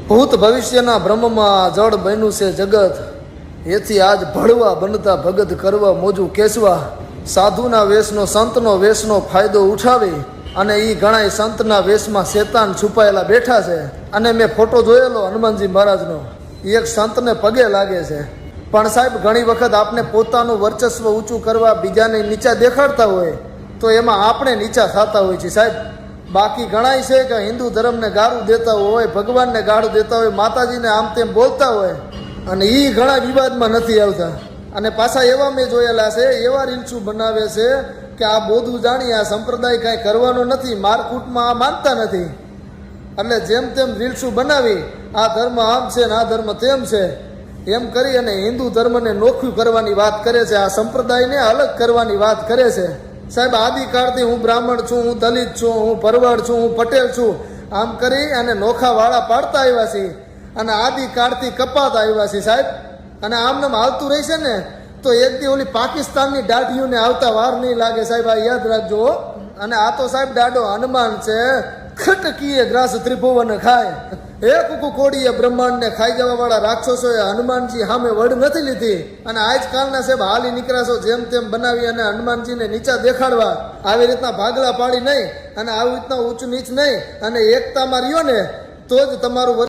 ભૂત ભવિષ્યના બ્રહ્મમાં જળ બન્યું છે જગત, એથી આજ ભળવા બનતા ભગત કરવા મોજું કેસવા. સાધુના વેશનો સંતનો વેશનો ફાયદો ઉઠાવી અને એ ઘણાય સંતના વેશમાં શેતાન છુપાયેલા બેઠા છે. અને મેં ફોટો જોયેલો હનુમાનજી મહારાજનો, એક સંતને પગે લાગે છે. પણ સાહેબ, ઘણી વખત આપણે પોતાનું વર્ચસ્વ ઊંચું કરવા બીજાને નીચા દેખાડતા હોય તો એમાં આપણે નીચા થતા હોય છે સાહેબ. બાકી ઘણાય છે કે હિન્દુ ધર્મને ગાળું દેતા હોય, ભગવાનને ગાળું દેતા હોય, માતાજીને આમ તેમ બોલતા હોય અને એ ઘણા વિવાદમાં નથી આવતા. અને પાછા એવા મેં જોયેલા છે, એવા રીલ્સું બનાવે છે કે આ બોધું જાણી આ સંપ્રદાય કાંઈ કરવાનો નથી, મારકૂટમાં આ માનતા નથી. એટલે જેમ તેમ રીલ્સું બનાવી આ ધર્મ આમ છે ને આ ધર્મ તેમ છે એમ કરી અને હિન્દુ ધર્મને નોખું કરવાની વાત કરે છે, આ સંપ્રદાયને અલગ કરવાની વાત કરે છે. સાહેબ, આદિકાળથી હું બ્રાહ્મણ છું, હું દલિત છું, હું ભરવાડ છું, હું પટેલ છું, આમ કરી અને નોખા વાળા પાડતા આવ્યા છીએ અને આદિકાળથી કપાતા આવ્યા છીએ સાહેબ. અને આમને હાલતું રહેશે ને તો એક દી ઓલી પાકિસ્તાનની દાઢીઓને આવતા વાર નહીં લાગે સાહેબ, આ યાદ રાખજો. અને આ તો સાહેબ દાડો હનુમાન છે, ખટકીએ ગ્રાસ ત્રિભુવન ખાય, એક કોડીએ બ્રહ્માંડને ખાઈ જવા વાળા રાક્ષસોએ હનુમાનજી સામે વડ નથી લીધી. અને આજકાલના સાહેબ હાલી નીકળ્યા છો જેમ તેમ બનાવી અને હનુમાનજીને નીચા દેખાડવા, આવી રીતના ભાગલા પાડી નહીં અને આવી રીતના ઊંચ નીચ નહીં અને એકતામાં રહ્યો ને તો જ તમારું